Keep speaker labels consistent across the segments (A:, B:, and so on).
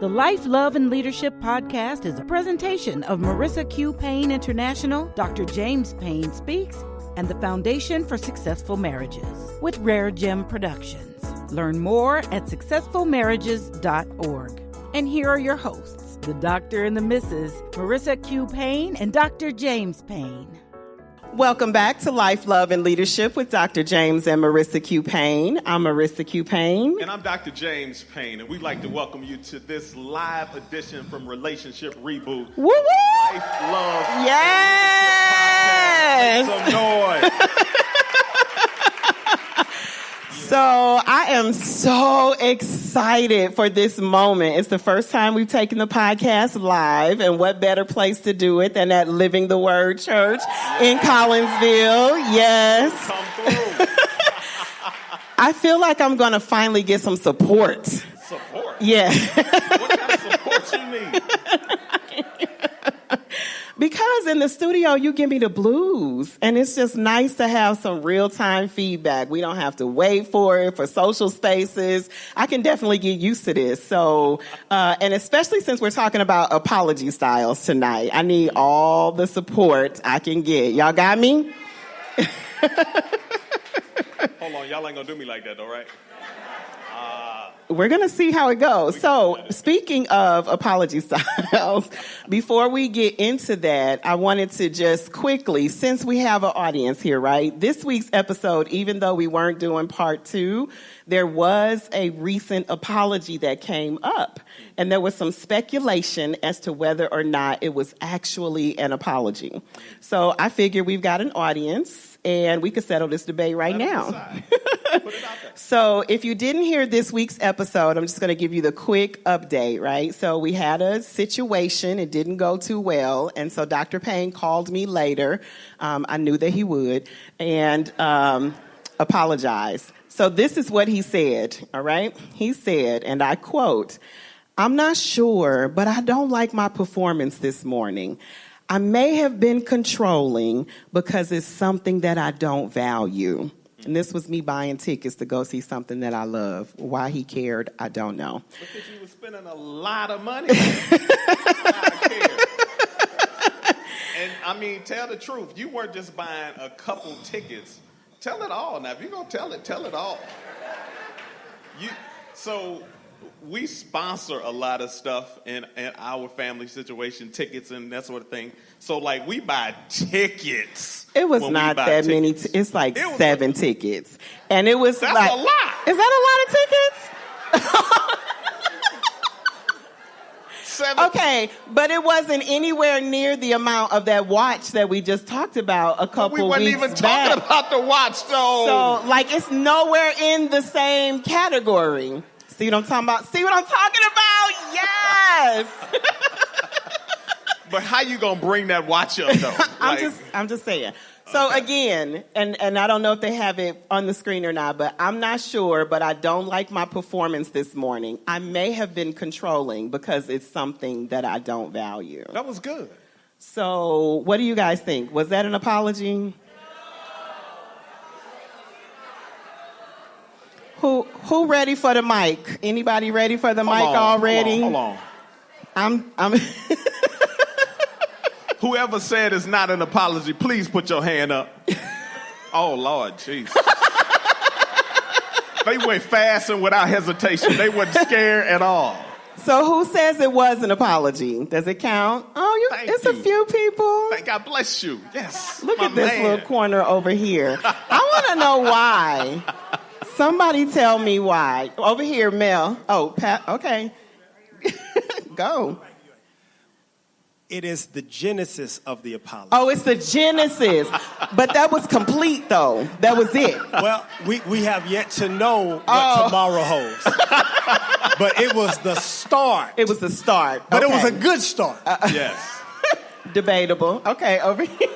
A: The Life, Love, and Leadership podcast is a presentation of Marissa Q. Payne International, Dr. James Payne Speaks, and the Foundation for Successful Marriages with Rare Gem Productions. Learn more at successfulmarriages.org. And here are your hosts, the Dr. and the Mrs. Marissa Q. Payne and Dr. James Payne.
B: Welcome back to Life, Love, and Leadership with Dr. James and Marissa Q. Payne. I'm Marissa Q. Payne.
C: And I'm Dr. James Payne, and we'd like to welcome you to this live edition from Relationship Reboot.
B: Woo-woo!
C: Life, Love,
B: yes!
C: Make some noise.
B: So I am so excited for this moment. It's the first time we've taken the podcast live, and what better place to do it than at Living the Word Church in Collinsville. Yes.
C: Come through.
B: I feel like I'm going to finally get some support.
C: Support?
B: Yeah.
C: What kind of support you need?
B: Because in the studio, you give me the blues, and it's just nice to have some real-time feedback. We don't have to wait for it for social spaces. I can definitely get used to this. So, and especially since we're talking about apology styles tonight, I need all the support I can get. Y'all got me?
C: Hold on, y'all ain't gonna do me like that, though, right?
B: We're going to see how it goes. So, speaking of apology styles, before we get into that, I wanted to just quickly, since we have an audience here, right? This week's episode, even though we weren't doing part 2, there was a recent apology that came up. And there was some speculation as to whether or not it was actually an apology. So, I figure we've got an audience, and we could settle this debate right now.
C: Put it out there.
B: So if you didn't hear this week's episode, I'm just going to give you the quick update, right? So we had a situation. It didn't go too well. And so Dr. Payne called me later. I knew that he would. And apologized. So this is what he said, all right? He said, and I quote, "I'm not sure, but I don't like my performance this morning. I may have been controlling because it's something that I don't value." And this was me buying tickets to go see something that I love. Why he cared, I don't know.
C: Because you were spending a lot of money. I care. And I mean, tell the truth. You weren't just buying a couple tickets. Tell it all. Now, if you're going to tell it all. So we sponsor a lot of stuff in our family situation, tickets and that sort of thing. So, like, we buy tickets.
B: It was not that many. It's like 7 tickets. And it was
C: That's
B: like...
C: a lot.
B: Is that a lot of tickets?
C: 7.
B: Okay, but it wasn't anywhere near the amount of that watch that we just talked about a couple weeks back.
C: We weren't even talking about the watch, though.
B: So, like, it's nowhere in the same category. See what I'm talking about? Yes!
C: But how you gonna bring that watch up, though?
B: I'm just saying. So again, and I don't know if they have it on the screen or not, but I'm not sure, but I don't like my performance this morning. I may have been controlling because it's something that I don't value.
C: That was good.
B: So what do you guys think? Was that an apology? Who ready for the mic? Anybody ready for the mic already?
C: Hold on.
B: I'm
C: Whoever said it's not an apology, please put your hand up. Oh, Lord, jeez. They went fast and without hesitation. They weren't scared at all.
B: So who says it was an apology? Does it count? Oh, it's a few people.
C: God bless you. Yes.
B: Look at this little corner over here. I want to know why. Somebody tell me why. Over here, Mel. Oh, Pat. Okay. Go.
D: It is the genesis of the apology.
B: Oh, it's the genesis. But that was complete, though. That was it.
D: Well, we have yet to know what tomorrow holds. But it was the start.
B: It was the start.
D: But it was a good start.
C: Yes.
B: Debatable. Okay, over here.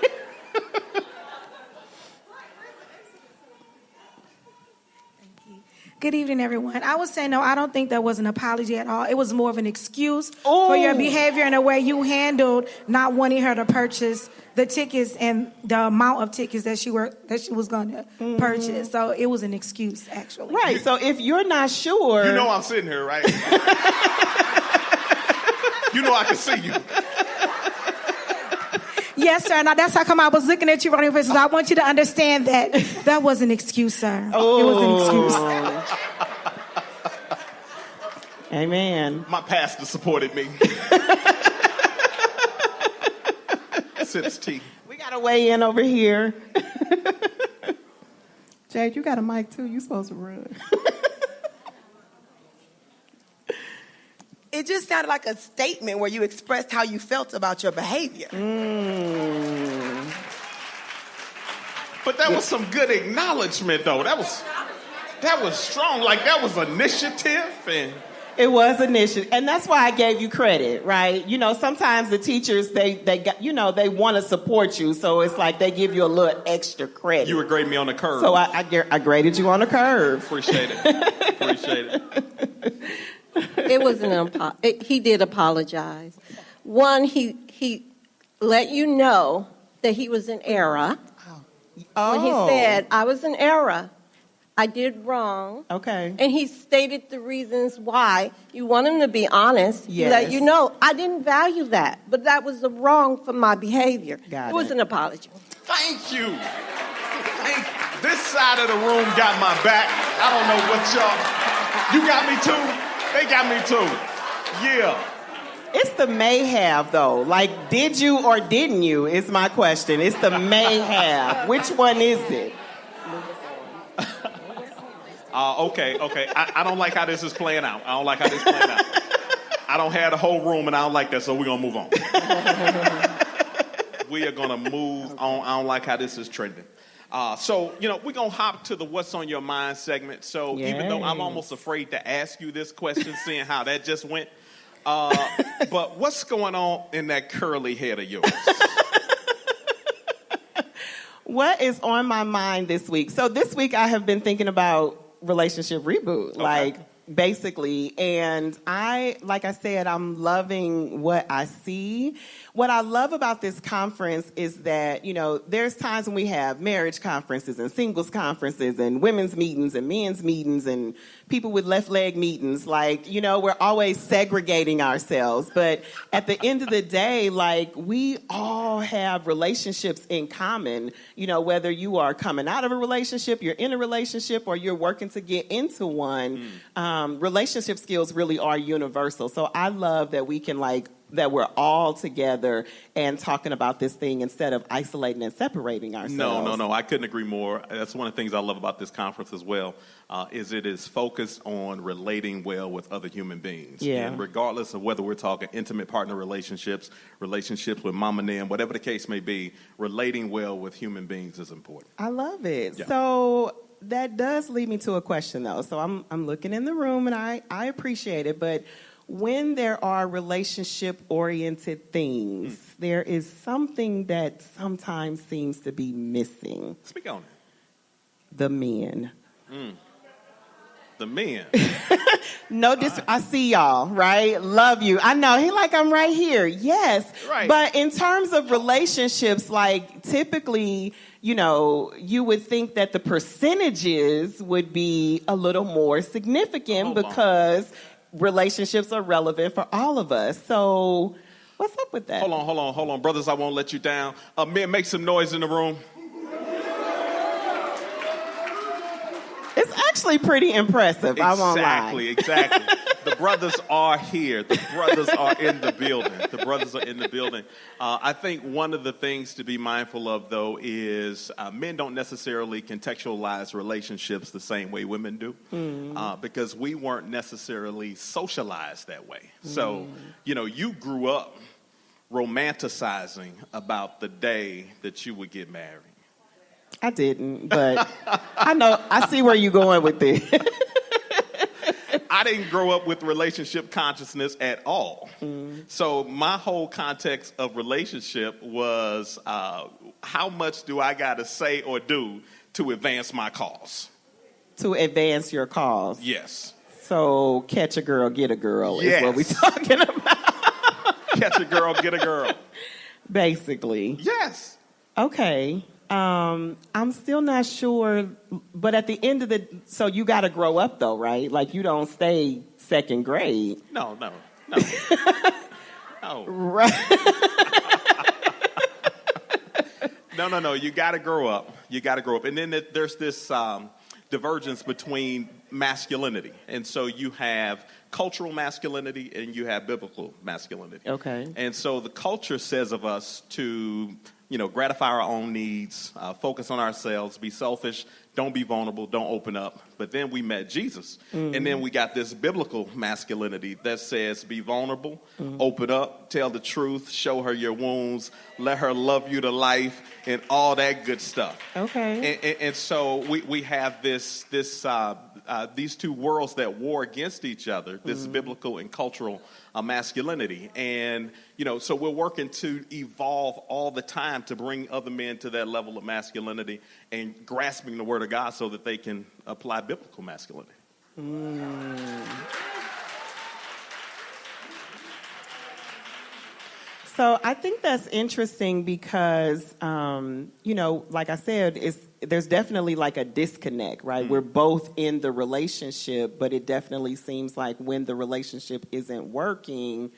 E: Good evening, everyone. I would say, no, I don't think that was an apology at all. It was more of an excuse for your behavior and the way you handled not wanting her to purchase the tickets and the amount of tickets that she was going to purchase. So it was an excuse, actually.
B: Right. So if you're not sure...
C: You know I'm sitting here, right? You know I can see you.
E: Yes, sir. Now that's how come I was looking at you running faces. I want you to understand that that was an excuse, sir.
B: Oh.
E: It was an excuse.
B: Amen.
C: My pastor supported me. Sips tea.
B: We got to weigh in over here. Jade, you got a mic too. You supposed to run.
F: It just sounded like a statement where you expressed how you felt about your behavior.
C: But that was some good acknowledgement, though. That was strong. Like, that was initiative. And
B: It was initiative. And that's why I gave you credit, right? You know, sometimes the teachers, they want to support you. So it's like they give you a little extra credit.
C: you were grading me on the curve.
B: So I graded you on the curve.
C: Appreciate it. Appreciate it.
G: It was he did apologize. One, he let you know that he was in error. When he said, I was in error. I did wrong.
B: Okay.
G: And he stated the reasons why. You want him to be honest.
B: Yes.
G: Let you know, I didn't value that, but that was the wrong for my behavior.
B: Got
G: it was an apology.
C: Thank you. This side of the room got my back. I don't know what y'all... You got me too? They got me too. Yeah.
B: It's the may have, though. Like, did you or didn't you is my question. It's the may have. Which one is it?
C: Okay. I don't like how this is playing out. I don't have the whole room, and I don't like that, so we're going to move on. We are going to move on. I don't like how this is trending. So, we're going to hop to the What's on Your Mind segment. So even though I'm almost afraid to ask you this question, seeing how that just went, but what's going on in that curly head of yours?
B: What is on my mind this week? So this week I have been thinking about Relationship Reboot, basically. And like I said, I'm loving what I see. What I love about this conference is that, there's times when we have marriage conferences and singles conferences and women's meetings and men's meetings and people with left leg meetings. Like, we're always segregating ourselves. But at the end of the day, like, we all have relationships in common. Whether you are coming out of a relationship, you're in a relationship, or you're working to get into one, relationship skills really are universal. So I love that we can, that we're all together and talking about this thing instead of isolating and separating ourselves.
C: No. I couldn't agree more. That's one of the things I love about this conference as well, is it is focused on relating well with other human beings.
B: Yeah.
C: And regardless of whether we're talking intimate partner relationships with mom and them, whatever the case may be, relating well with human beings is important.
B: I love it.
C: Yeah.
B: So that does lead me to a question, though. So I'm looking in the room, and I appreciate it, but when there are relationship-oriented things, there is something that sometimes seems to be missing.
C: Speak on it.
B: The men.
C: The men.
B: No, I see y'all, right? Love you. I know. I'm right here. Yes.
C: Right.
B: But in terms of relationships, typically, you would think that the percentages would be a little more significant because relationships are relevant for all of us. So what's up with that?
C: Hold on. Brothers, I won't let you down. Men, make some noise in the room.
B: It's actually pretty impressive. I won't lie.
C: Exactly. The brothers are here. The brothers are in the building. I think one of the things to be mindful of, though, is men don't necessarily contextualize relationships the same way women do, because we weren't necessarily socialized that way. So, you grew up romanticizing about the day that you would get married.
B: I didn't, but I see where you're going with this.
C: I didn't grow up with relationship consciousness at all. So my whole context of relationship was how much do I got to say or do to advance my cause?
B: To advance your cause.
C: Yes.
B: So catch a girl, get a girl is what we're talking about.
C: Catch a girl, get a girl.
B: Basically.
C: Yes.
B: Okay. I'm still not sure, but at the end of so you got to grow up though, right? You don't stay second grade.
C: No. No.
B: Right.
C: No. You got to grow up. And then there's this divergence between masculinity. And so you have cultural masculinity and you have biblical masculinity.
B: Okay.
C: And so the culture says of us to, gratify our own needs, focus on ourselves, be selfish, don't be vulnerable, don't open up. But then we met Jesus. Mm-hmm. And then we got this biblical masculinity that says be vulnerable, open up, tell the truth, show her your wounds, let her love you to life, and all that good stuff.
B: Okay.
C: And so we have these two worlds that war against each other, this biblical and cultural masculinity. And, so we're working to evolve all the time to bring other men to that level of masculinity and grasping the word of God so that they can apply biblical masculinity.
B: So I think that's interesting because, like I said, there's definitely like a disconnect, right? We're both in the relationship, but it definitely seems like when the relationship isn't working,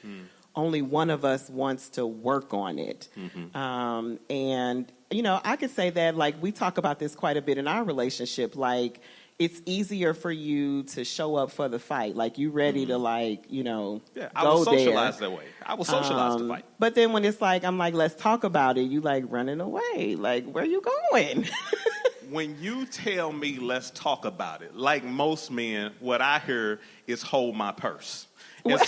B: only one of us wants to work on it. And, I could say that, like, we talk about this quite a bit in our relationship, like, it's easier for you to show up for the fight. Like, you ready to, like,
C: Yeah, I will socialize that way. I will socialize the fight.
B: But then when it's like, I'm like, let's talk about it, you, like, running away. Like, where you going?
C: When you tell me let's talk about it, like most men, what I hear is hold my purse. And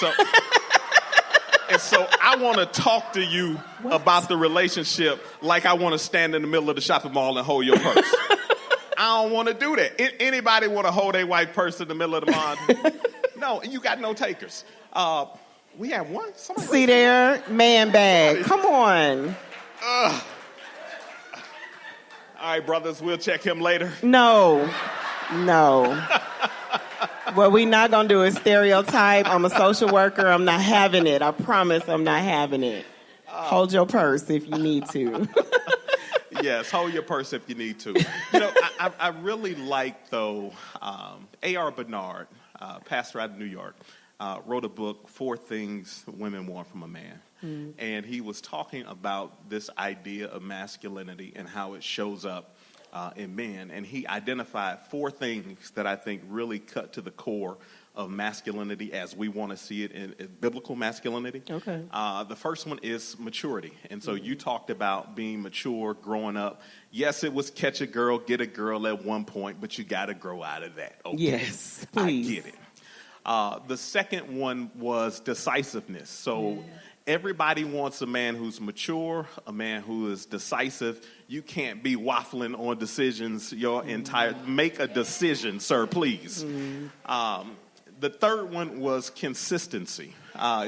C: so I want to talk to you about the relationship like I want to stand in the middle of the shopping mall and hold your purse. I don't want to do that. Anybody want to hold a white purse in the middle of the mall? No, you got no takers. We have one. Somebody
B: See there, man bag. Come on.
C: All right, brothers, we'll check him later.
B: No. What we not going to do is stereotype. I'm a social worker. I'm not having it. I promise I'm not having it. Hold your purse if you need to.
C: Yes, hold your purse if you need to. I really like, though, A.R. Bernard, pastor out of New York, wrote a book, 4 Things Women Want from a Man. And he was talking about this idea of masculinity and how it shows up in men. And he identified 4 things that I think really cut to the core of masculinity as we want to see it in biblical masculinity.
B: Okay.
C: The first one is maturity. And so you talked about being mature, growing up. Yes, it was catch a girl, get a girl at one point, but you got to grow out of that. Okay?
B: Yes, please.
C: I get it. The second one was decisiveness. So everybody wants a man who's mature, a man who is decisive. You can't be waffling on decisions your entire... Make a decision, sir, please. The third one was consistency.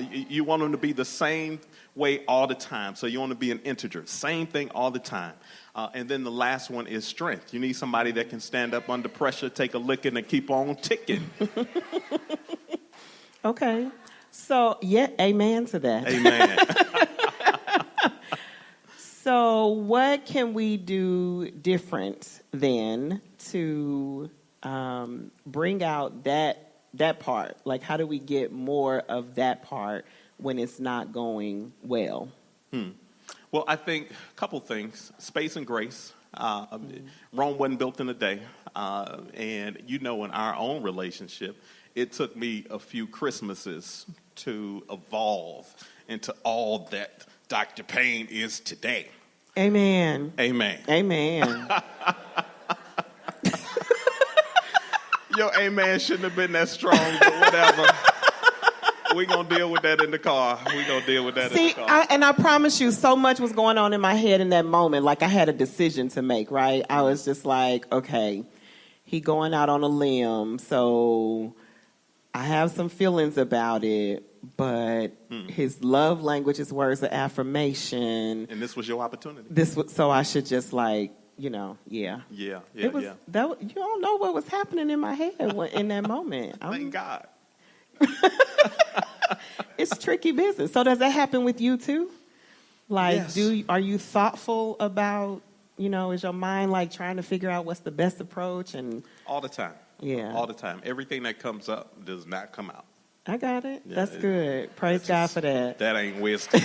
C: You want them to be the same way all the time. So you want to be an integer, same thing all the time. And then the last one is strength. You need somebody that can stand up under pressure, take a licking, and keep on ticking.
B: Okay. So, yeah, amen to that.
C: Amen.
B: So what can we do different then to bring out that part? Like, how do we get more of that part when it's not going well?
C: Well, I think a couple things. Space and grace. Rome wasn't built in a day. And, in our own relationship, it took me a few Christmases to evolve into all that Dr. Payne is today.
B: Amen.
C: Amen.
B: Amen.
C: Your amen shouldn't have been that strong, but whatever. We're going to deal with that in the car.
B: See, I promise you, so much was going on in my head in that moment. Like, I had a decision to make, right? I was just like, okay, he going out on a limb, so I have some feelings about it, but his love language is words of affirmation.
C: And this was your opportunity.
B: So I should just, like, yeah.
C: Yeah.
B: You don't know what was happening in my head in that moment.
C: Thank God.
B: It's tricky business. So does that happen with you too? Like,
C: yes.
B: Are you thoughtful about, is your mind like trying to figure out what's the best approach? And
C: all the time.
B: Yeah.
C: All the time. Everything that comes up does not come out.
B: I got it.
C: Yeah,
B: That's good. Praise God for that.
C: That ain't wisdom.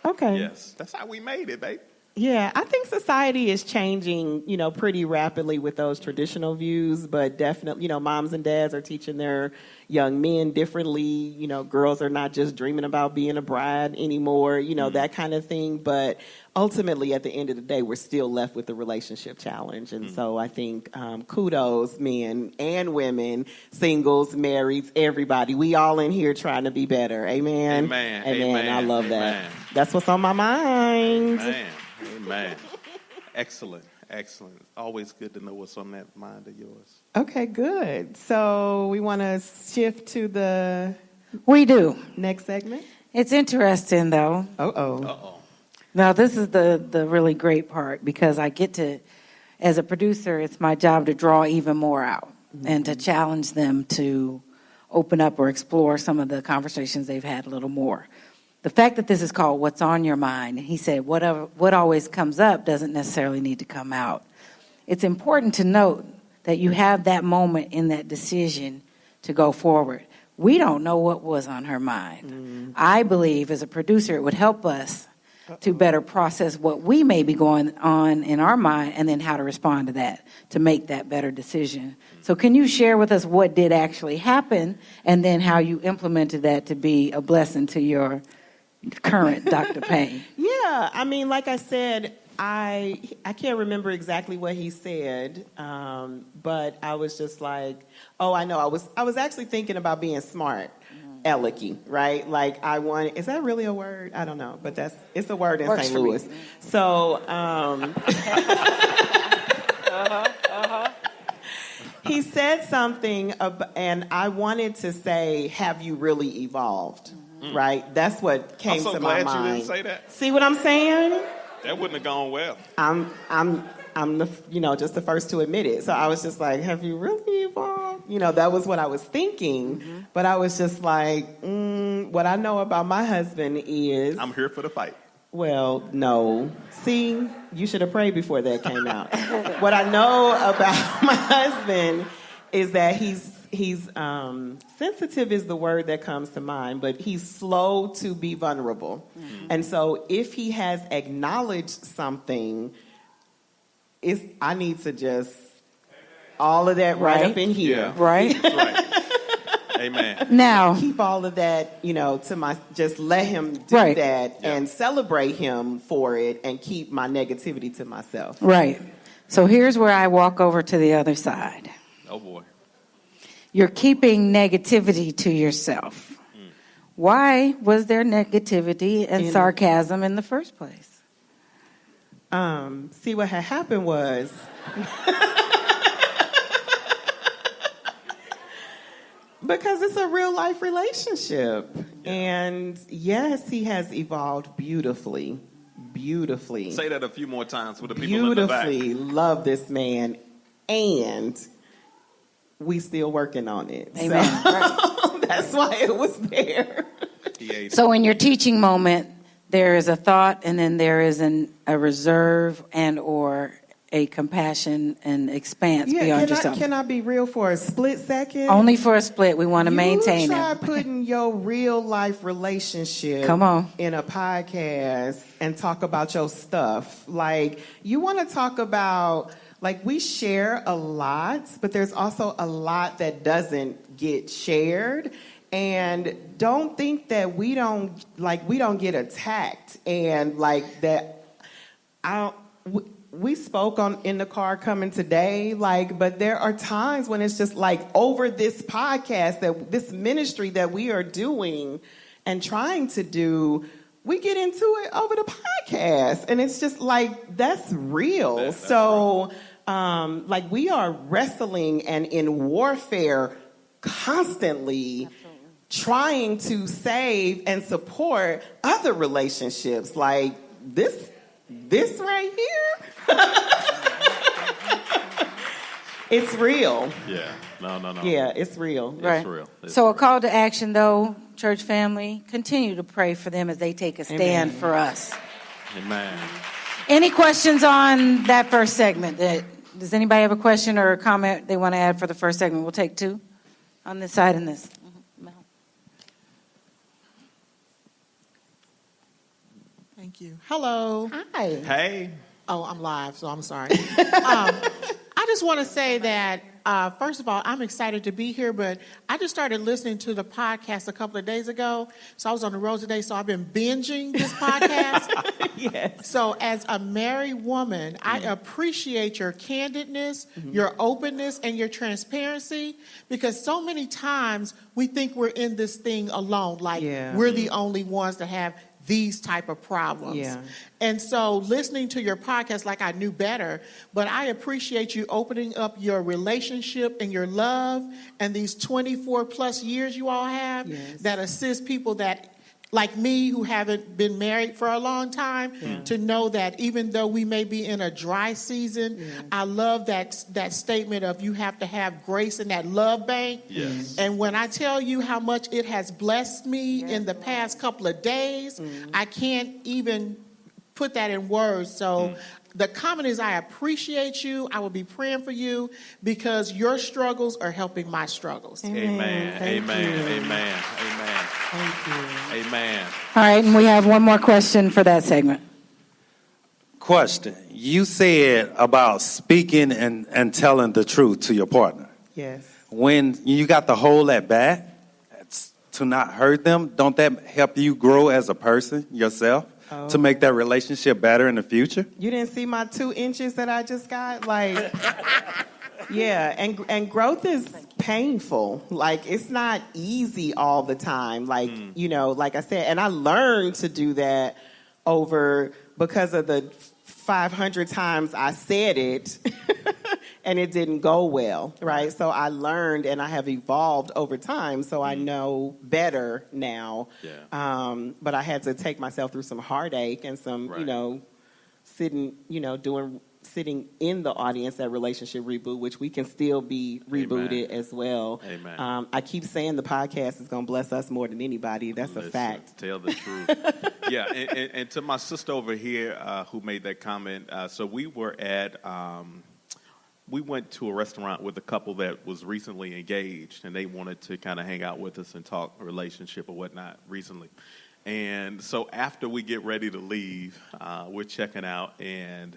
B: Okay.
C: Yes, that's how we made it, babe.
B: Yeah, I think society is changing, pretty rapidly with those traditional views, but definitely, moms and dads are teaching their young men differently. Girls are not just dreaming about being a bride anymore, that kind of thing. But ultimately, at the end of the day, we're still left with the relationship challenge. And so I think kudos, men and women, singles, marrieds, everybody. We all in here trying to be better. Amen.
C: Amen.
B: Amen.
C: Amen.
B: I love
C: Amen.
B: that. That's what's on my mind.
C: Amen. Amen. Excellent. Excellent. Always good to know what's on that mind of yours.
B: Okay, good. So we want to shift to the
H: We do.
B: next segment.
H: It's interesting, though.
B: Uh-oh.
H: Now, this is the really great part, because I get to, as a producer, it's my job to draw even more out and to challenge them to open up or explore some of the conversations they've had a little more. The fact that this is called What's on Your Mind, and he said what always comes up doesn't necessarily need to come out. It's important to note that you have that moment in that decision to go forward. We don't know what was on her mind. I believe as a producer it would help us to better process what we may be going on in our mind and then how to respond to that to make that better decision. So can you share with us what did actually happen and then how you implemented that to be a blessing to your current Dr. Payne?
B: Yeah, I mean, like I said, I can't remember exactly what he said, but I was just like, oh, I know. I was actually thinking about being smart, alecky, right? Like is that really a word? I don't know, but it's a word in St. Louis. So, he said something, and I wanted to say, have you really evolved? Right? That's what came to my mind.
C: I'm so glad you didn't say that.
B: See what I'm saying?
C: That wouldn't have gone well.
B: I'm the just the first to admit it. So I was just like, have you really evolved? That was what I was thinking. But I was just like, what I know about my husband is
C: I'm here for the fight.
B: Well, no. See, you should have prayed before that came out. What I know about my husband is that he's sensitive is the word that comes to mind, but he's slow to be vulnerable. And so if he has acknowledged something, I need to just all of that right up in here.
C: Yeah.
H: Right?
C: That's right. Amen.
H: Now,
B: Keep all of that, just let him do
H: Right.
B: that and celebrate him for it and keep my negativity to myself.
H: right. So here's where I walk over to the other side.
C: Oh, boy.
H: You're keeping negativity to yourself. Why was there negativity and sarcasm in the first place?
B: See, what had happened was because it's a real life relationship. And yes, he has evolved beautifully. Beautifully.
C: Say that a few more times for the people in the back.
B: Beautifully love this man. And we still working on it.
H: Amen.
B: So,
H: Right.
B: that's why it was there.
H: So in your teaching moment, there is a thought, and then there is a reserve and or a compassion and expanse beyond yourself.
B: Can I be real for a split second?
H: Only for a split. We want to maintain
B: You try
H: it.
B: putting your real life relationship
H: Come on.
B: in a podcast and talk about your stuff. Like, you want to talk about, like, we share a lot, but there's also a lot that doesn't get shared. And don't think that we don't get attacked and like that. We spoke in the car coming today, but there are times when it's just like over this podcast, this ministry that we are doing and trying to do, we get into it over the podcast. And it's just like, that's real. That's right. We are wrestling and in warfare constantly. Absolutely. Trying to save and support other relationships like this right here. It's real.
C: Yeah. No.
B: Yeah, it's real.
H: Right.
C: It's real.
H: So a call to action, though, church family, continue to pray for them as they take a stand for us.
C: Amen.
H: Any questions on that first segment that Does anybody have a question or a comment they want to add for the first segment? We'll take two on this side and this.
I: Thank you. Hello.
B: Hi.
C: Hey.
I: Oh, I'm live, so I'm sorry. I just want to say that, first of all, I'm excited to be here, but I just started listening to the podcast a couple of days ago. So I was on the road today, so I've been binging this podcast.
B: Yes.
I: So as a married woman, I appreciate your candidness, your openness, and your transparency, because so many times we think we're in this thing alone, like we're the only ones that have these type of problems.
B: Yeah.
I: And so listening to your podcast, like I knew better, but I appreciate you opening up your relationship and your love and these 24 plus years you all have that assist people that, like me, who haven't been married for a long time, to know that even though we may be in a dry season, I love that statement of you have to have grace in that love bank.
C: Yes.
I: And when I tell you how much it has blessed me in the past couple of days, I can't even put that in words. So the comment is, I appreciate you. I will be praying for you because your struggles are helping my struggles.
C: Amen. Amen. Amen. Amen.
I: Thank you.
C: Amen.
H: All right, and we have one more question for that segment.
J: Question. You said about speaking and telling the truth to your partner.
B: Yes.
J: When you got to hold that back to not hurt them, don't that help you grow as a person yourself to make that relationship better in the future?
B: You didn't see my 2 inches that I just got? Like, yeah, and growth is painful. Like, it's not easy all the time. Like, you know, like I said, and I learned to do that because of the 500 times I said it and it didn't go well, right? So I learned and I have evolved over time, so I know better now.
C: Yeah.
B: But I had to take myself through some heartache and some, you know, sitting in the audience at Relationship Reboot, which we can still be rebooted as well.
C: Amen.
B: I keep saying the podcast is going to bless us more than anybody. That's a fact.
C: Tell the truth. Yeah, and to my sister over here who made that comment, so we were at, we went to a restaurant with a couple that was recently engaged, and they wanted to kind of hang out with us and talk relationship or whatnot recently. And so after we get ready to leave, we're checking out, and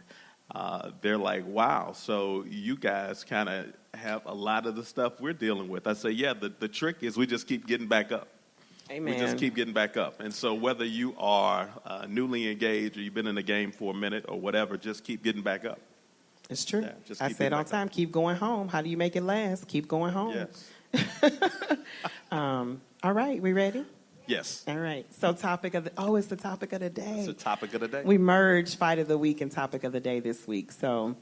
C: they're like, wow, so you guys kind of have a lot of the stuff we're dealing with. I say, yeah, the trick is we just keep getting back up.
B: Amen.
C: We just keep getting back up. And so whether you are newly engaged or you've been in the game for a minute or whatever, just keep getting back up.
B: It's true.
C: Yeah,
B: I said all the time, keep going home. How do you make it last? Keep going home.
C: Yes.
B: All right, we ready?
C: Yes.
B: All right. So it's the topic of the day.
C: It's the topic of the day.
B: We merged Fight of the Week and Topic of the Day this week. So,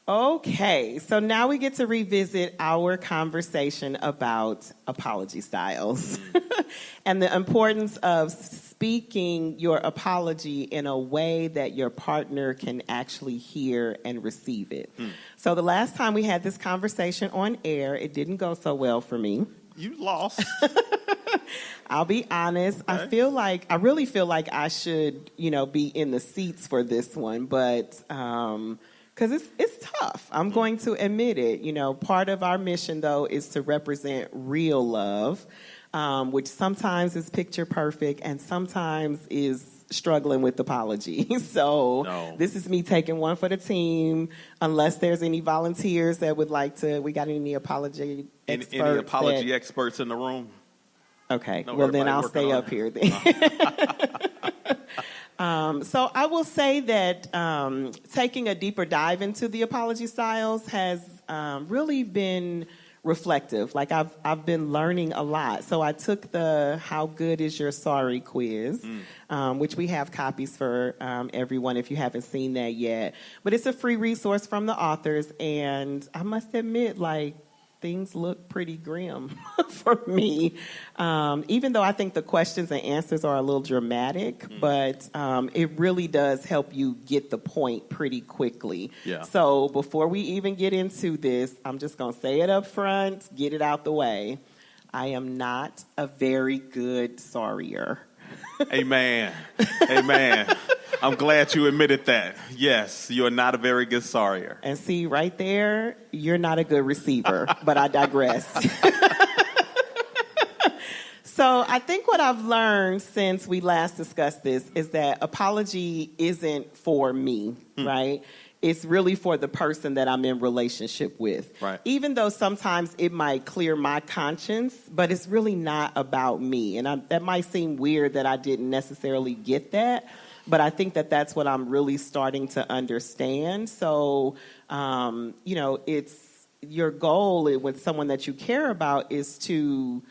B: okay. So now we get to revisit our conversation about apology styles and the importance of speaking your apology in a way that your partner can actually hear and receive it. So the last time we had this conversation on air, it didn't go so well for me.
C: You lost.
B: I'll be honest. Okay. I really feel like I should, be in the seats for this one, but because it's tough. I'm going to admit it. Part of our mission, though, is to represent real love, which sometimes is picture perfect and sometimes is struggling with apology. So This is me taking one for the team. Unless there's any volunteers that would like to, we got any apology experts?
C: Any apology experts in the room?
B: Okay, well then I'll stay up here then. So I will say that taking a deeper dive into the apology styles has really been reflective. Like I've been learning a lot. So I took the How Good Is Your Sorry quiz, which we have copies for everyone if you haven't seen that yet. But it's a free resource from the authors, and I must admit, things look pretty grim for me, even though I think the questions and answers are a little dramatic, but it really does help you get the point pretty quickly. Yeah. So before we even get into this, I'm just going to say it up front, get it out the way. I am not a very good sorrier.
C: Amen. Amen. I'm glad you admitted that. Yes, you are not a very good sorrier.
B: And see, right there, you're not a good receiver, but I digress. So I think what I've learned since we last discussed this is that apology isn't for me, right? It's really for the person that I'm in relationship with.
C: Right.
B: Even though sometimes it might clear my conscience, but it's really not about me. And that might seem weird that I didn't necessarily get that, but I think that that's what I'm really starting to understand. So, it's your goal with someone that you care about is to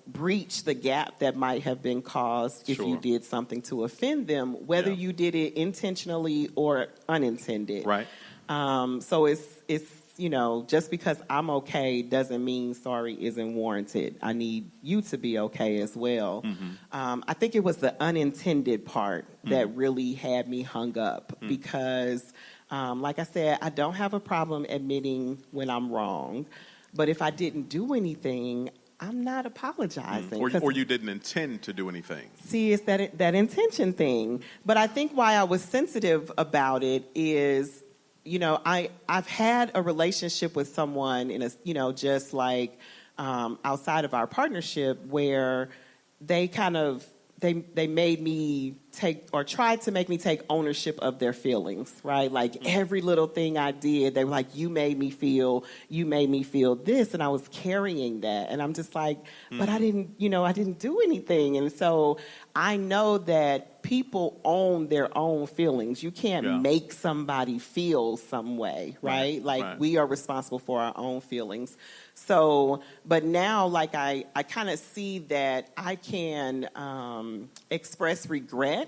B: breach the gap that might have been caused if you did something to offend them, whether you did it intentionally or unintended.
C: Right.
B: So it's just because I'm okay doesn't mean sorry isn't warranted. I need you to be okay as well. I think it was the unintended part that really had me hung up because, like I said, I don't have a problem admitting when I'm wrong, but if I didn't do anything, I'm not apologizing.
C: Or you didn't intend to do anything.
B: See, it's that intention thing. But I think why I was sensitive about it is, I've had a relationship with someone in just like outside of our partnership where they kind of they made me tried to make me take ownership of their feelings, right? Like every little thing I did, they were like, you made me feel this. And I was carrying that. And I'm just like, but I didn't do anything. And so I know that people own their own feelings. You can't make somebody feel some way, right? We are responsible for our own feelings. So, but now, like, I kind of see that I can express regrets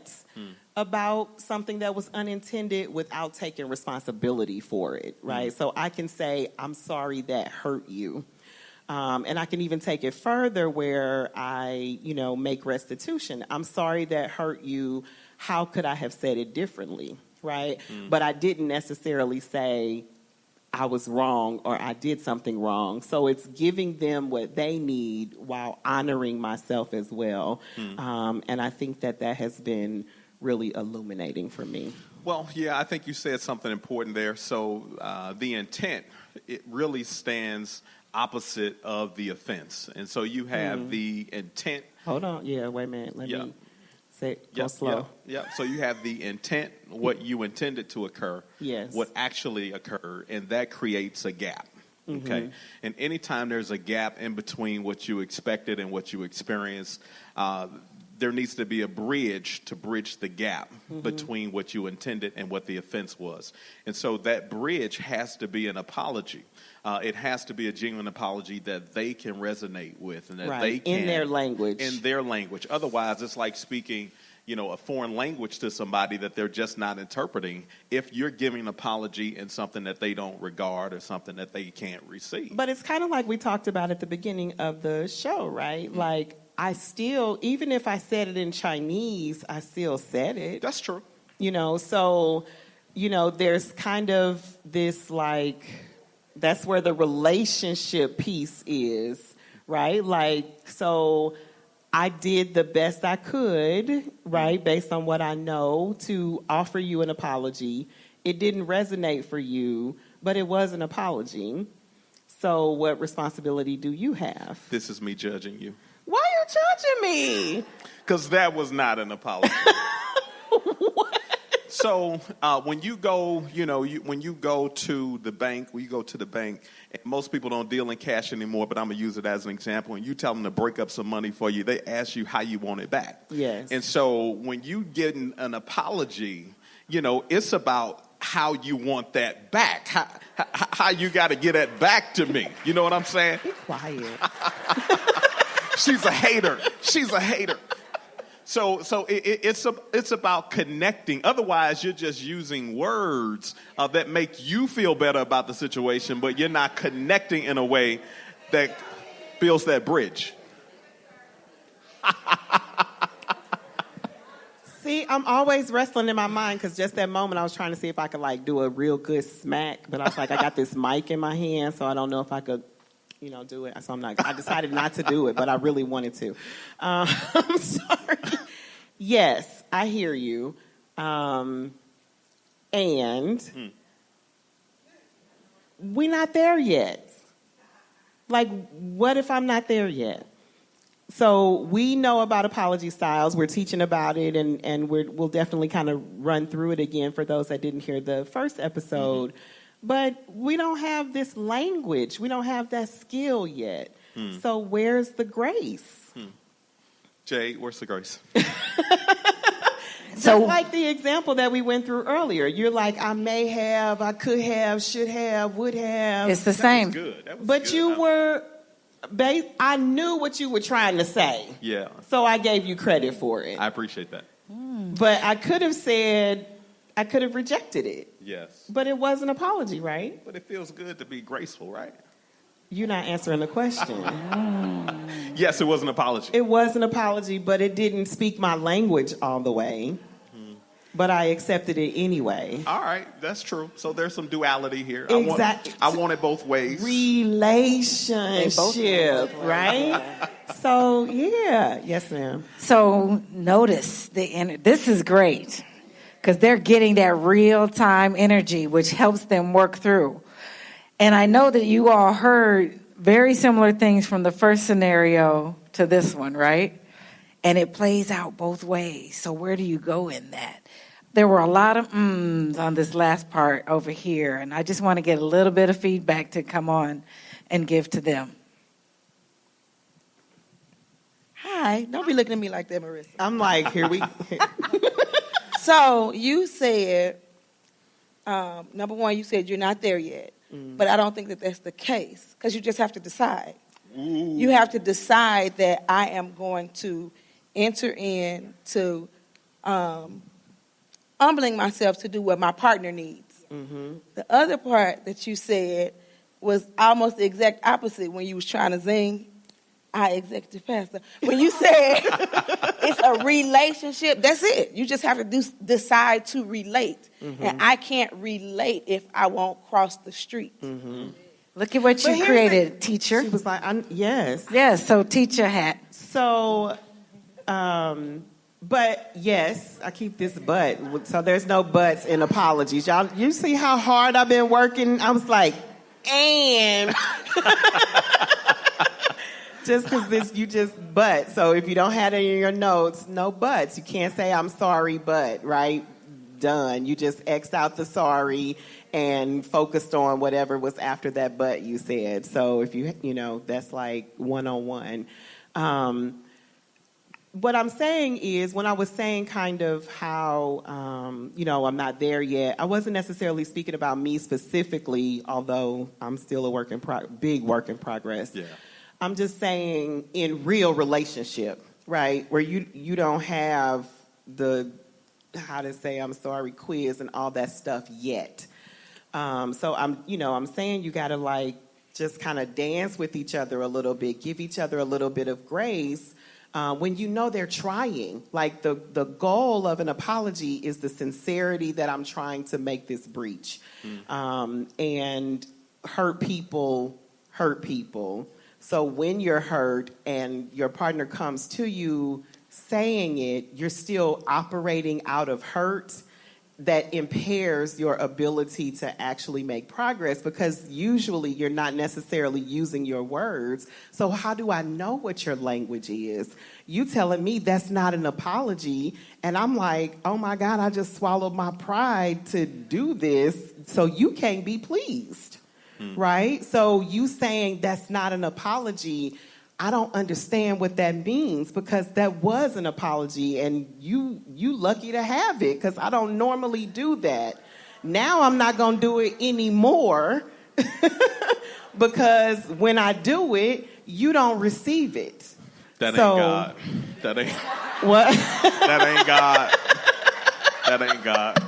B: about something that was unintended without taking responsibility for it, right? So I can say, I'm sorry that hurt you. And I can even take it further where I, make restitution. I'm sorry that hurt you. How could I have said it differently, right? But I didn't necessarily say I was wrong or I did something wrong. So it's giving them what they need while honoring myself as well. And I think that has been really illuminating for me.
C: Well, yeah, I think you said something important there. So the intent, it really stands opposite of the offense. And so you have the intent.
B: Hold on. Yeah, wait a minute. Let me say go slow.
C: Yeah. So you have the intent, what you intended to occur, what actually occurred, and that creates a gap. Okay. And anytime there's a gap in between what you expected and what you experienced, there needs to be a bridge to bridge the gap between what you intended and what the offense was. And so that bridge has to be an apology. It has to be a genuine apology that they can resonate with and that they can.
B: In their language.
C: In their language. Otherwise, it's like speaking, a foreign language to somebody that they're just not interpreting if you're giving an apology in something that they don't regard or something that they can't receive.
B: But it's kind of like we talked about at the beginning of the show, right? Like, I still, even if I said it in Chinese, I still said it.
C: That's true.
B: So, there's kind of this like, that's where the relationship piece is, right? Like, so I did the best I could, right, based on what I know, to offer you an apology. It didn't resonate for you, but it was an apology. So what responsibility do you have?
C: This is me judging you.
B: Why are you judging me?
C: Because that was not an apology.
B: What?
C: So when you go, when you go to the bank, and most people don't deal in cash anymore, but I'm going to use it as an example. And you tell them to break up some money for you, they ask you how you want it back.
B: Yes.
C: And so when you get an apology, it's about how you want that back, how you got to get that back to me. You know what I'm saying?
B: Be quiet.
C: She's a hater. So it's about connecting. Otherwise, you're just using words that make you feel better about the situation, but you're not connecting in a way that builds that bridge.
B: See, I'm always wrestling in my mind because just that moment I was trying to see if I could do a real good smack, but I was like, I got this mic in my hand, so I don't know if I could do it. So I decided not to do it, but I really wanted to. I'm sorry. Yes, I hear you. And we're not there yet. Like, what if I'm not there yet? So we know about apology styles. We're teaching about it, and we'll definitely kind of run through it again for those that didn't hear the first episode. But we don't have this language. We don't have that skill yet. So where's the grace?
C: Jay, where's the grace?
B: So, just like the example that we went through earlier, you're like, I may have, I could have, should have, would have.
H: It's the same.
C: That was good. That was
B: But
C: good.
B: you were, I knew what you were trying to say.
C: Yeah.
B: So I gave you credit for it.
C: I appreciate that.
B: But I could have said, I could have rejected it.
C: Yes.
B: But it was an apology, right?
C: But it feels good to be graceful, right?
B: You're not answering the question.
C: Yes, it was an apology.
B: It was an apology, but it didn't speak my language all the way. But I accepted it anyway.
C: All right, that's true. So there's some duality here.
B: Exactly.
C: I want it both ways.
B: Relationship, right? So, yeah. Yes, ma'am.
H: So notice this is great because they're getting that real-time energy, which helps them work through. And I know that you all heard very similar things from the first scenario to this one, right? And it plays out both ways. So where do you go in that? There were a lot of mms on this last part over here, and I just want to get a little bit of feedback to come on and give to them.
F: Hi, don't be looking at me like that, Marissa.
B: I'm like, here we...
F: So you said, number one, you said you're not there yet. But I don't think that that's the case because you just have to decide. You have to decide that I am going to enter into humbling myself to do what my partner needs. The other part that you said was almost the exact opposite when you was trying to zing. Executive pastor. When you said it's a relationship, that's it. You just have to decide to relate. And I can't relate if I won't cross the street.
H: Look at what you created, teacher.
B: She was like, yes.
H: Yes, so teacher hat.
B: So, but yes, I keep this but. So there's no buts in apologies. Y'all, you see how hard I've been working? I was like, and... Just because but. So if you don't have it in your notes, no buts. You can't say, I'm sorry, but, right? Done. You just X'd out the sorry and focused on whatever was after that but you said. So if that's like one-on-one. What I'm saying is, when I was saying kind of how, I'm not there yet, I wasn't necessarily speaking about me specifically, although I'm still a big work in progress. Yeah. I'm just saying in real relationship, right, where you don't have the how to say I'm sorry quiz and all that stuff yet. So I'm saying you got to like just kind of dance with each other a little bit, give each other a little bit of grace when you know they're trying. Like the goal of an apology is the sincerity that I'm trying to make this breach. And hurt people. So when you're hurt and your partner comes to you saying it, you're still operating out of hurt that impairs your ability to actually make progress because usually you're not necessarily using your words. So how do I know what your language is? You telling me that's not an apology, and I'm like, oh my God, I just swallowed my pride to do this, so you can't be pleased. Right? So you saying that's not an apology, I don't understand what that means because that was an apology and you lucky to have it because I don't normally do that. Now I'm not going to do it anymore because when I do it, you don't receive it.
C: That ain't God. That ain't
B: what?
C: That ain't God. That ain't God.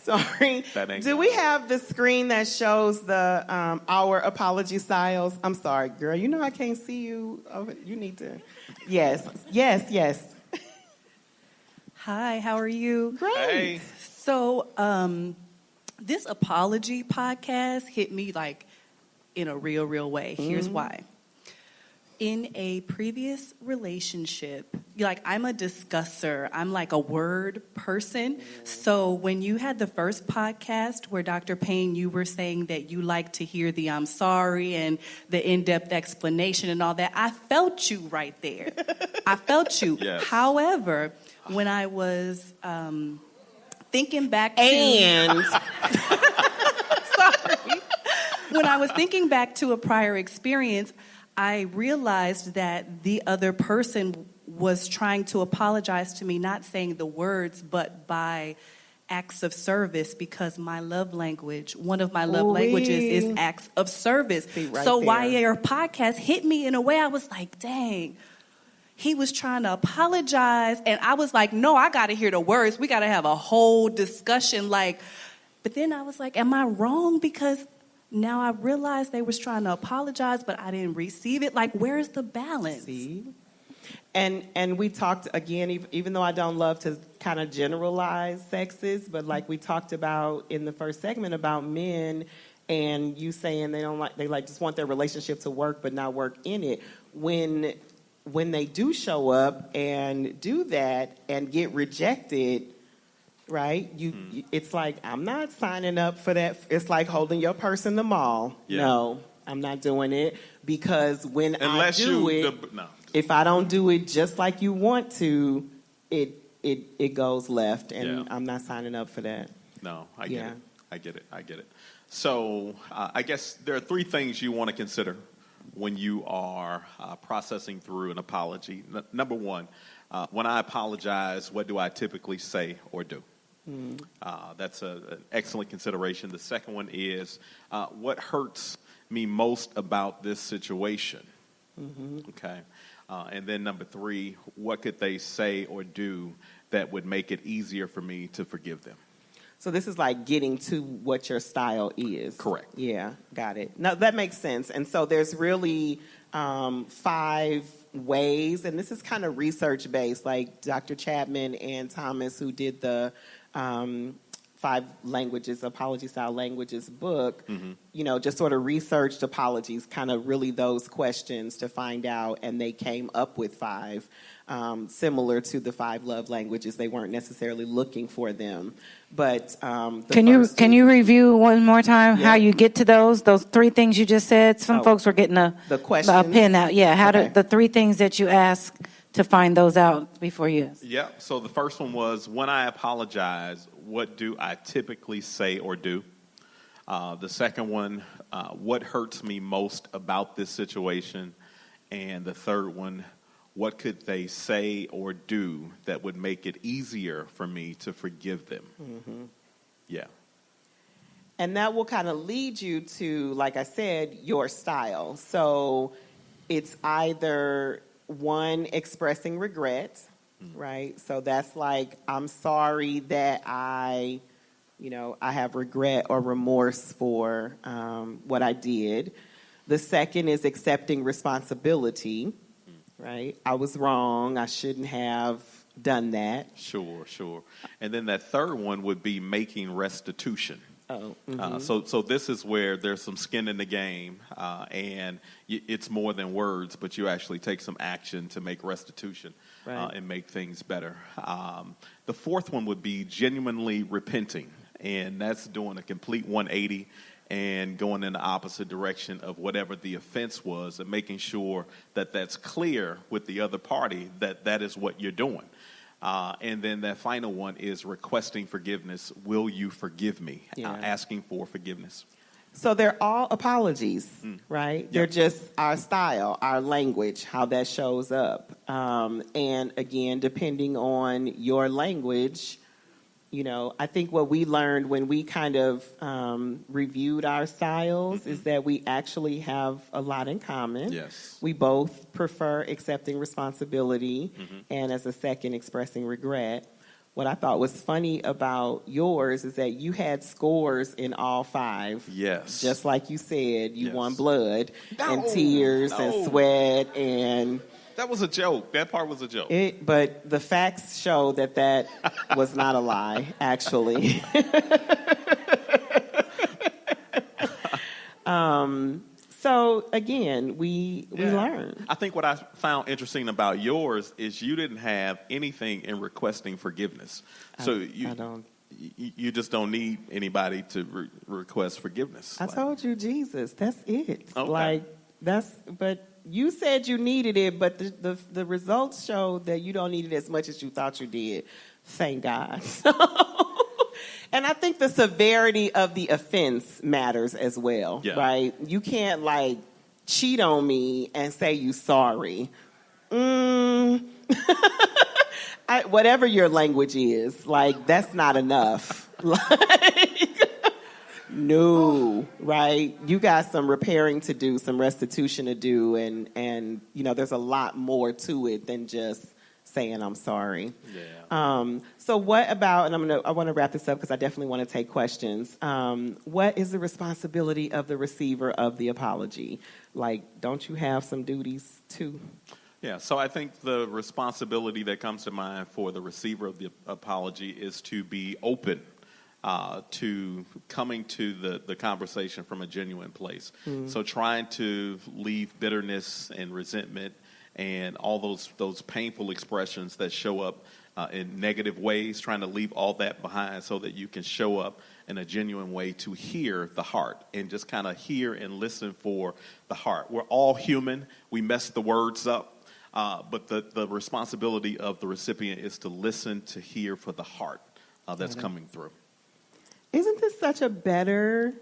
B: Sorry. Do we have the screen that shows the our apology styles? I'm sorry, girl. You know I can't see you. You need to. Yes.
K: Hi, how are you?
B: Great.
C: Hey.
K: So, this apology podcast hit me like in a real way. Here's why. In a previous relationship, like I'm a discusser, I'm like a word person. So when you had the first podcast where Dr. Payne, you were saying that you like to hear the I'm sorry and the in-depth explanation and all that, I felt you right there. I felt you.
C: Yes.
K: However, when I was thinking back to... Sorry. When I was thinking back to a prior experience, I realized that the other person was trying to apologize to me, not saying the words, but by acts of service, because my love language, one of my love languages is acts of service. So while your podcast hit me in a way, I was like, dang, he was trying to apologize. And I was like, no, I got to hear the words. We got to have a whole discussion. But then I was like, am I wrong? Because now I realized they was trying to apologize, but I didn't receive it. Where's the balance?
B: See? And we talked, again, even though I don't love to kind of generalize sexes, but like we talked about in the first segment about men and you saying they just want their relationship to work but not work in it. When they do show up and do that and get rejected, right? It's like, I'm not signing up for that. It's like holding your purse in the mall. Yeah. No, I'm not doing it because if I don't do it just like you want to, it goes left, and I'm not signing up for that.
C: No, I get it. So I guess there are three things you want to consider when you are processing through an apology. Number one, when I apologize, what do I typically say or do? That's an excellent consideration. The second one is, what hurts me most about this situation? Okay. And then number three, what could they say or do that would make it easier for me to forgive them?
B: So this is like getting to what your style is.
C: Correct.
B: Yeah, got it. No, that makes sense. And so there's really 5 ways, and this is kind of research-based, like Dr. Chapman and Thomas, who did the 5 languages, apology-style languages book, just sort of researched apologies, kind of really those questions to find out, and they came up with 5, similar to the 5 love languages. They weren't necessarily looking for them, but
H: can you review one more time how you get to those 3 things you just said? Some folks were getting a pin out. Yeah, how do the 3 things that you ask to find those out before you?
C: Yeah, so the first one was, when I apologize, what do I typically say or do? The second one, what hurts me most about this situation? And the third one, what could they say or do that would make it easier for me to forgive them? Yeah.
B: And that will kind of lead you to, like I said, your style. So it's either one, expressing regret, right? So that's like, I'm sorry that I have regret or remorse for what I did. The second is accepting responsibility, right? I was wrong. I shouldn't have done that.
C: Sure. And then that third one would be making restitution. So this is where there's some skin in the game, and it's more than words, but you actually take some action to make restitution and make things better. The fourth one would be genuinely repenting, and that's doing a complete 180 and going in the opposite direction of whatever the offense was, and making sure that that's clear with the other party that that is what you're doing. And then that final one is requesting forgiveness. Will you forgive me? Asking for forgiveness.
B: So they're all apologies, right? Yep. They're just our style, our language, how that shows up. And again, depending on your language, I think what we learned when we kind of reviewed our styles is that we actually have a lot in common.
C: Yes.
B: We both prefer accepting responsibility and, as a second, expressing regret. What I thought was funny about yours is that you had scores in all 5.
C: Yes.
B: Just like you said, you won blood and tears and sweat and...
C: That was a joke. That part was a joke.
B: But the facts show that was not a lie, actually. So again, we learn.
C: I think what I found interesting about yours is you didn't have anything in requesting forgiveness. So you just don't need anybody to request forgiveness.
B: I told you, Jesus. That's it.
C: Okay.
B: But you said you needed it, but the results show that you don't need it as much as you thought you did. Thank God. And I think the severity of the offense matters as well, right? You can't cheat on me and say you sorry. Whatever your language is, that's not enough. No, right? You got some repairing to do, some restitution to do, and there's a lot more to it than just saying I'm sorry.
C: Yeah.
B: So what about, and I want to wrap this up because I definitely want to take questions. What is the responsibility of the receiver of the apology? Don't you have some duties too?
C: Yeah, so I think the responsibility that comes to mind for the receiver of the apology is to be open to coming to the conversation from a genuine place. Mm-hmm. So trying to leave bitterness and resentment and all those painful expressions that show up in negative ways, trying to leave all that behind so that you can show up in a genuine way to hear the heart and just kind of hear and listen for the heart. We're all human. We mess the words up. But the responsibility of the recipient is to listen, to hear for the heart that's coming through.
B: Isn't this such a better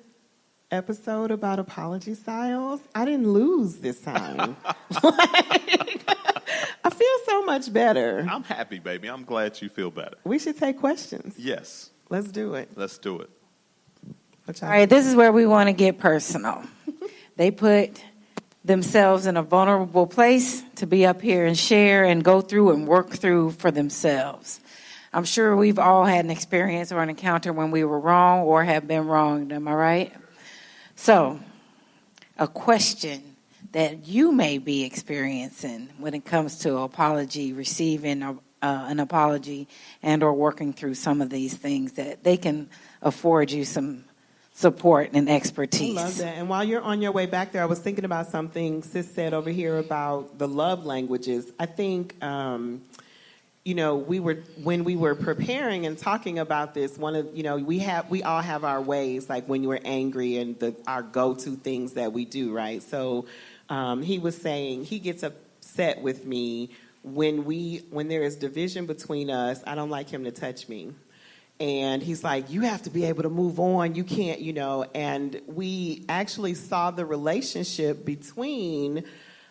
B: episode about apology styles? I didn't lose this time. I feel so much better.
C: I'm happy, baby. I'm glad you feel better.
B: We should take questions.
C: Yes.
B: Let's do it.
C: Let's do it.
H: All right, this is where we want to get personal. They put themselves in a vulnerable place to be up here and share and go through and work through for themselves. I'm sure we've all had an experience or an encounter when we were wrong or have been wronged. Am I right? So, a question that you may be experiencing when it comes to apology, receiving an apology, and or working through some of these things, that they can afford you some support and expertise.
B: I love that. And while you're on your way back there, I was thinking about something Sis said over here about the love languages. I think, when we were preparing and talking about this, we all have our ways, like when we're angry and our go-to things that we do, right? So he was saying he gets upset with me when there is division between us. I don't like him to touch me. And he's like, you have to be able to move on. You can't, and we actually saw the relationship between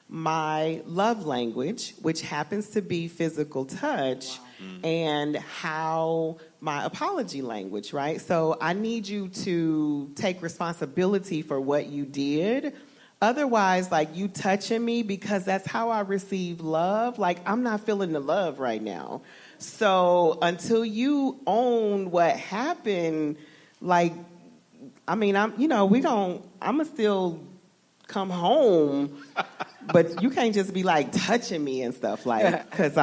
B: my love language, which happens to be physical touch, and how my apology language, right? So I need you to take responsibility for what you did. Otherwise, you touching me because that's how I receive love. I'm not feeling the love right now. So until you own what happened, I'ma still come home, but you can't just be touching me and stuff because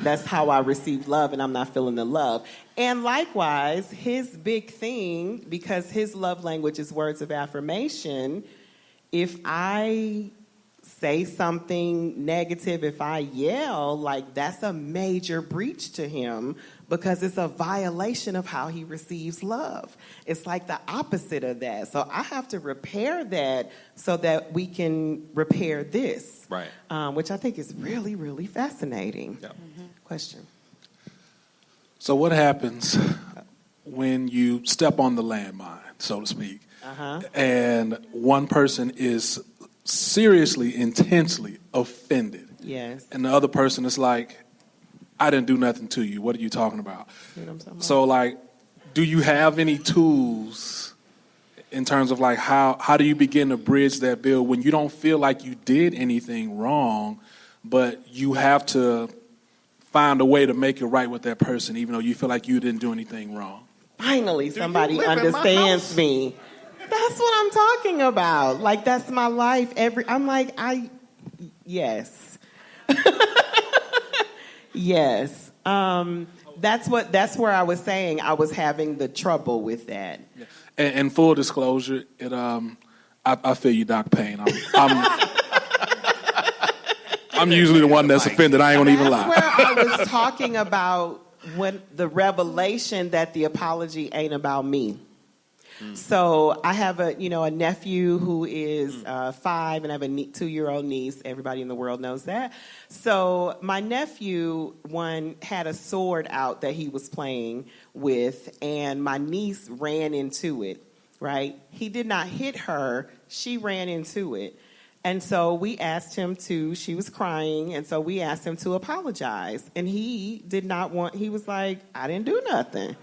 B: that's how I receive love and I'm not feeling the love. And likewise, his big thing, because his love language is words of affirmation, if I say something negative, if I yell, that's a major breach to him because it's a violation of how he receives love. It's the opposite of that. So I have to repair that so that we can repair this.
C: Right.
B: Which I think is really, really fascinating.
C: Yep.
B: Mm-hmm. Question.
L: So what happens when you step on the landmine, so to speak, and one person is seriously, intensely offended?
B: Yes.
L: And the other person is like, I didn't do nothing to you. What are you talking about? So, do you have any tools in terms of, how do you begin to bridge that bill when you don't feel like you did anything wrong, but you have to find a way to make it right with that person, even though you feel like you didn't do anything wrong?
B: Finally, somebody understands me. That's what I'm talking about. That's my life. Yes. Yes. That's where I was saying I was having the trouble with that.
L: And full disclosure, I feel you, Doc Payne. I'm usually the one that's offended. I ain't gonna even lie.
B: That's where I was talking about when the revelation that the apology ain't about me. So I have a nephew who is 5, and I have a 2-year-old niece. Everybody in the world knows that. So my nephew had a sword out that he was playing with, and my niece ran into it. Right? He did not hit her. She ran into it. And so we asked him she was crying, and so we asked him to apologize. And he did not he was like, I didn't do nothing.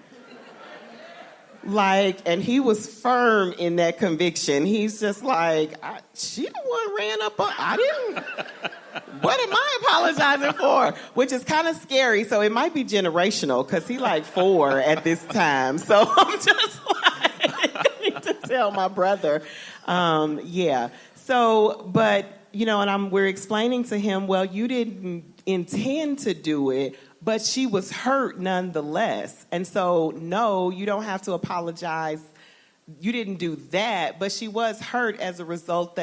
B: And he was firm in that conviction. He's just like, she the one ran up on, I didn't, what am I apologizing for? Which is kind of scary, so it might be generational, because he 4 at this time. So I'm just I need to tell my brother. Yeah. So, but, and we're explaining to him, well, you didn't intend to do it, but she was hurt nonetheless. And so, no, you don't have to apologize. You didn't do that, but she was hurt as a result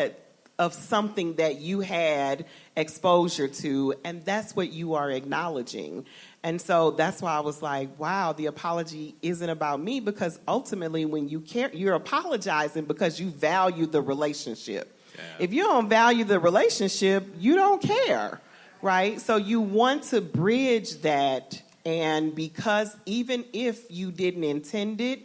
B: of something that you had exposure to, and that's what you are acknowledging. And so that's why I was like, wow, the apology isn't about me, because ultimately when you care, you're apologizing because you value the relationship. Yeah. If you don't value the relationship, you don't care, right? So you want to bridge that, and because even if you didn't intend it,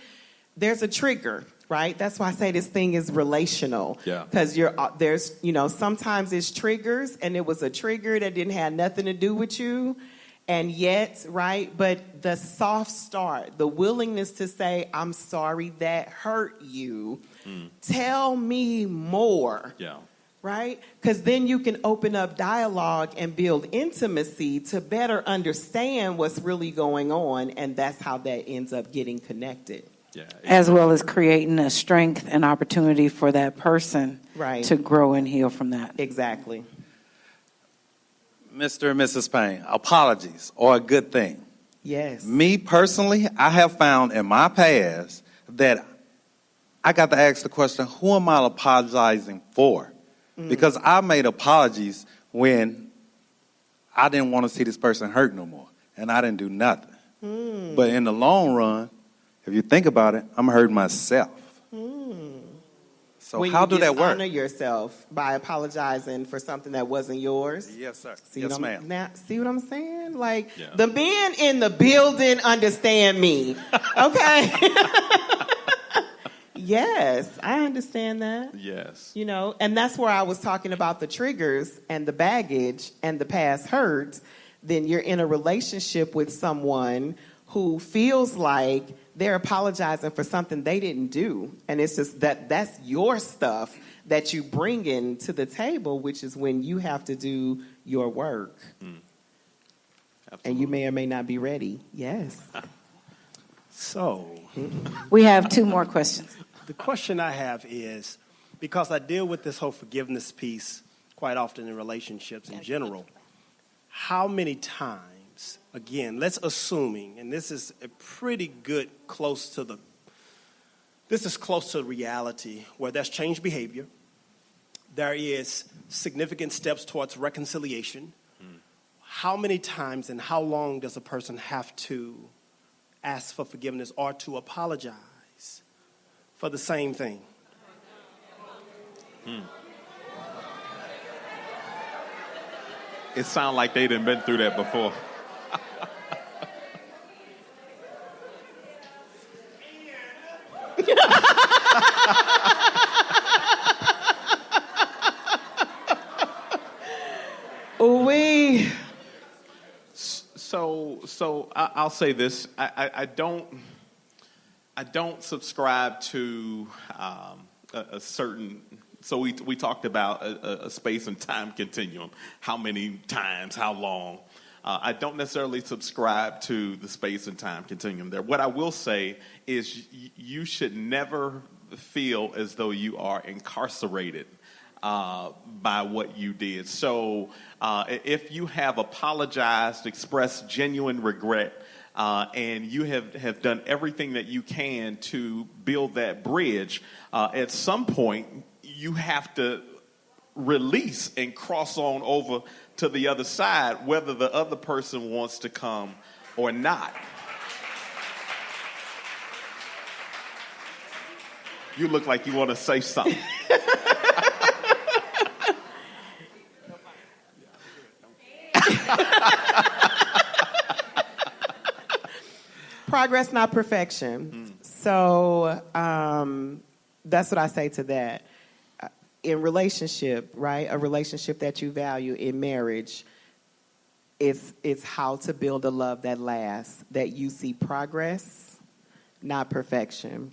B: there's a trigger, right? That's why I say this thing is relational. Yeah. Because there's, sometimes it's triggers, and it was a trigger that didn't have nothing to do with you. And yet, right, but the soft start, the willingness to say, I'm sorry that hurt you. Tell me more. Yeah. Right? Because then you can open up dialogue and build intimacy to better understand what's really going on. And that's how that ends up getting connected.
H: Yeah. As well as creating a strength and opportunity for that person to grow and heal from that.
B: Exactly.
J: Mr. and Mrs. Payne, apologies are a good thing.
B: Yes.
J: Me personally, I have found in my past that I got to ask the question, who am I apologizing for? Because I made apologies when I didn't want to see this person hurt no more, and I didn't do nothing. But in the long run, if you think about it, I'm hurting myself. So how do that work?
B: Honor yourself by apologizing for something that wasn't yours.
J: Yes, sir.
B: Yes, ma'am. Now, see what I'm saying? The men in the building understand me. Okay. Yes, I understand that.
C: Yes.
B: And that's where I was talking about the triggers and the baggage and the past hurts. Then you're in a relationship with someone who feels like they're apologizing for something they didn't do. And it's just that's your stuff that you bring into the table, which is when you have to do your work. And you may or may not be ready. Yes.
D: So,
H: we have 2 more questions.
D: The question I have is, because I deal with this whole forgiveness piece quite often in relationships in general, how many times, again, let's assuming, and this is a pretty good close to reality, where there's changed behavior, there is significant steps towards reconciliation. How many times and how long does a person have to ask for forgiveness or to apologize for the same thing?
C: It sounds like they done been through that before. So I'll say this. I don't subscribe to a certain. So we talked about a space and time continuum. How many times? How long? I don't necessarily subscribe to the space and time continuum there. What I will say is you should never feel as though you are incarcerated by what you did. So if you have apologized, expressed genuine regret, and you have done everything that you can to build that bridge, at some point you have to release and cross on over to the other side, whether the other person wants to come or not. You look like you want to say something.
B: Progress, not perfection. So that's what I say to that. In relationship, right? A relationship that you value in marriage, it's how to build a love that lasts, that you see progress, not perfection.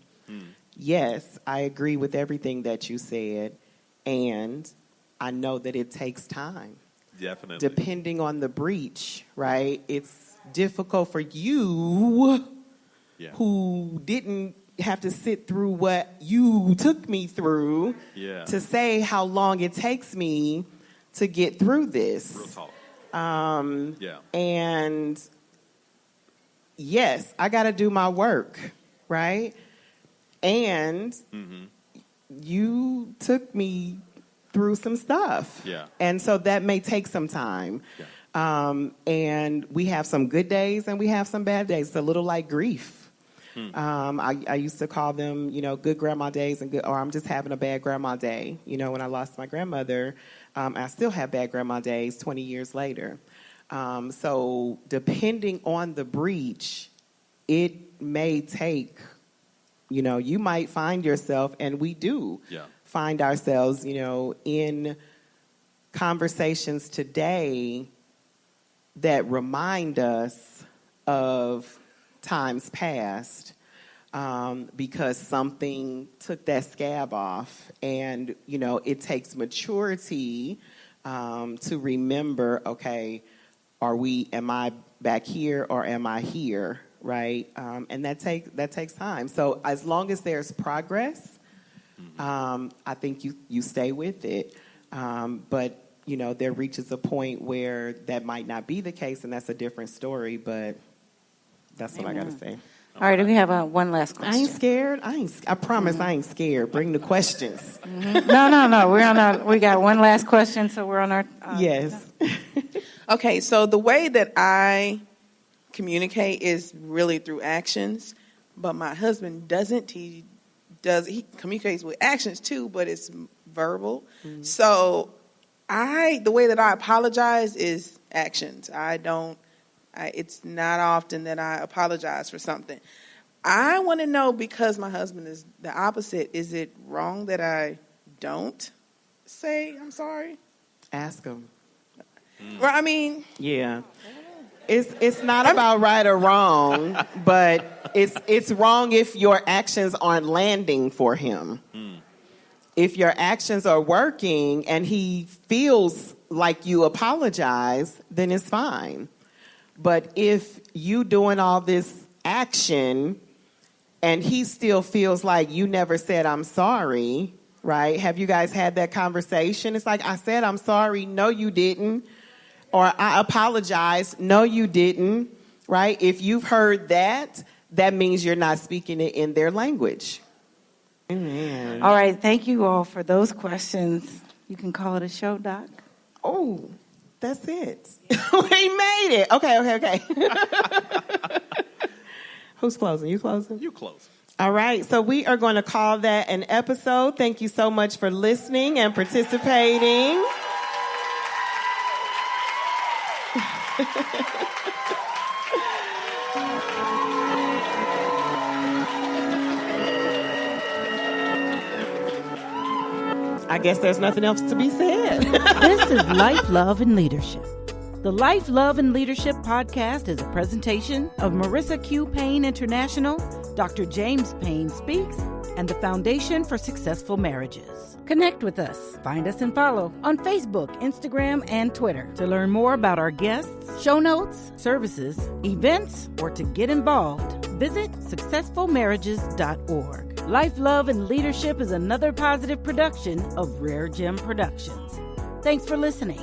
B: Yes, I agree with everything that you said, and I know that it takes time.
C: Definitely.
B: Depending on the breach, right? It's difficult for you who didn't have to sit through what you took me through to say how long it takes me to get through this.
C: Real talk.
B: And yes, I got to do my work, right? And you took me through some stuff. And so that may take some time. And we have some good days and we have some bad days. It's a little like grief. I used to call them, good grandma days or I'm just having a bad grandma day. When I lost my grandmother, I still have bad grandma days 20 years later. So depending on the breach, it may take, you might find yourself, and we do find ourselves, in conversations today that remind us of times past because something took that scab off. And, it takes maturity to remember, okay, am I back here or am I here, right? And that takes time. So as long as there's progress, I think you stay with it. But, there reaches a point where that might not be the case, and that's a different story, but that's what I got to say.
H: All right, we have one last question.
B: I ain't scared. I promise I ain't scared. Bring the questions.
H: No. We got one last question, so we're on our...
B: yes.
F: Okay, so the way that I communicate is really through actions, but my husband doesn't. He communicates with actions too, but it's verbal. So the way that I apologize is actions. It's not often that I apologize for something. I want to know, because my husband is the opposite, is it wrong that I don't say I'm sorry?
B: Ask him.
F: Well, I mean...
B: Yeah. It's not about right or wrong, but it's wrong if your actions aren't landing for him. If your actions are working and he feels like you apologize, then it's fine. But if you doing all this action and he still feels like you never said I'm sorry, right? Have you guys had that conversation? It's like, I said I'm sorry. No, you didn't. Or I apologize. No, you didn't, right? If you've heard that, that means you're not speaking it in their language. Amen.
H: All right, thank you all for those questions. You can call it a show, Doc.
B: Oh, that's it. We made it. Okay. Who's closing? You closing?
C: You closing.
B: All right, so we are going to call that an episode. Thank you so much for listening and participating. I guess there's nothing else to be said.
A: This is Life, Love, and Leadership. The Life, Love, and Leadership podcast is a presentation of Marissa Q. Payne International, Dr. James Payne Speaks, and the Foundation for Successful Marriages. Connect with us. Find us and follow on Facebook, Instagram, and Twitter. To learn more about our guests, show notes, services, events, or to get involved, visit successfulmarriages.org. Life, Love, and Leadership is another positive production of Rare Gem Productions. Thanks for listening.